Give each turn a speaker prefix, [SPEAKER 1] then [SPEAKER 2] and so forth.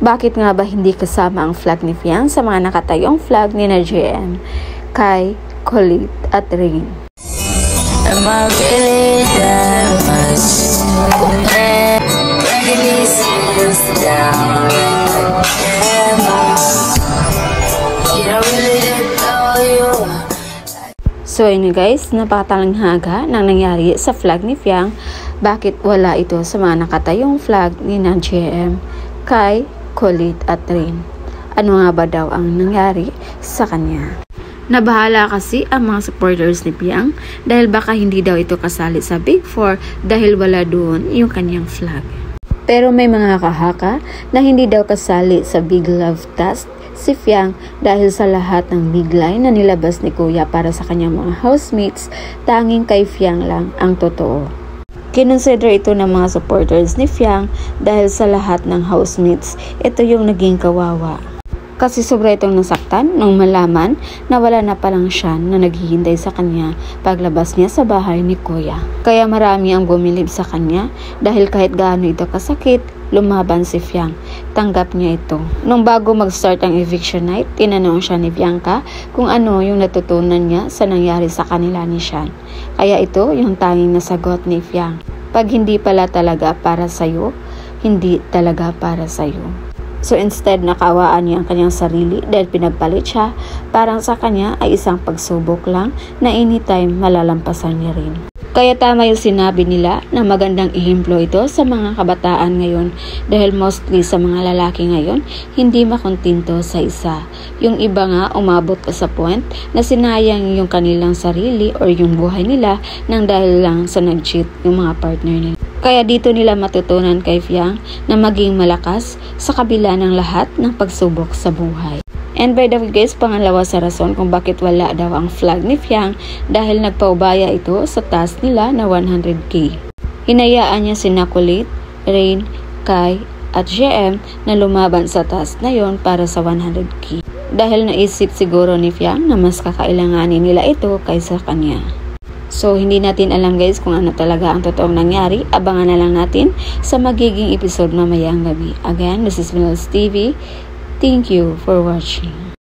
[SPEAKER 1] Bakit nga ba hindi kasama ang flag ni Fiang sa mga nakatayong flag ni na JM, Kai, Colette at Rain?
[SPEAKER 2] Am I really that much? Breaking these feelings down.
[SPEAKER 1] So yun guys, napakatalanghaga ng nangyari sa flag ni Fiang. Bakit wala ito sa mga nakatayong flag ni na JM, Kai, Colette at Rain? Ano nga ba daw ang nangyari sa kanya? Nabahala kasi ang mga supporters ni Fiang dahil baka hindi daw ito kasali sa Big Four dahil wala doon yung kanyang flag. Pero may mga kahaka na hindi daw kasali sa Big Love Task si Fiang dahil sa lahat ng big line na nilabas ni Kuya para sa kanyang mga housemates, tanging kay Fiang lang ang totoo. Kinonsider ito ng mga supporters ni Fiang dahil sa lahat ng housemates, ito yung naging kawawa. Kasi sobra itong nasaktan nung malaman na wala na palang siya na naghihintay sa kanya paglabas niya sa bahay ni Kuya. Kaya marami ang bumilib sa kanya dahil kahit gaano ito kasakit, lumaban si Fiang. Tanggap niya ito. Nung bago mag-start ang eviction night, tinanong siya ni Bianca kung ano yung natutunan niya sa nangyari sa kanila ni Sean. Kaya ito yung tanging nasagot ni Fiang. Pag hindi pala talaga para sa'yo, hindi talaga para sa'yo. So instead nakawaan niya ang kanyang sarili dahil pinagpalit siya, parang sa kanya ay isang pagsubok lang na anytime malalampasan niya rin. Kaya tama yung sinabi nila na magandang ihemplo ito sa mga kabataan ngayon dahil mostly sa mga lalaki ngayon hindi makontinto sa isa. Yung iba nga umabot pa sa point na sinayang yung kanilang sarili or yung buhay nila nang dahil lang sa nag-cheat yung mga partner nila. Kaya dito nila matutunan kay Fiang na maging malakas sa kabila ng lahat ng pagsubok sa buhay. And by the way guys, pangalawa sa rason kung bakit wala daw ang flag ni Fiang dahil nagpaubaya ito sa task nila na 100k. Hinayaan niya si Colette, Rain, Kai at JM na lumaban sa task na yon para sa 100k. Dahil naisip siguro ni Fiang na mas kakailanganin nila ito kaysa kanya. So, hindi natin alam guys kung ano talaga ang totoong nangyari. Abangan na lang natin sa magiging episode mamayang gabi. Again, this is Mills TV. Thank you for watching.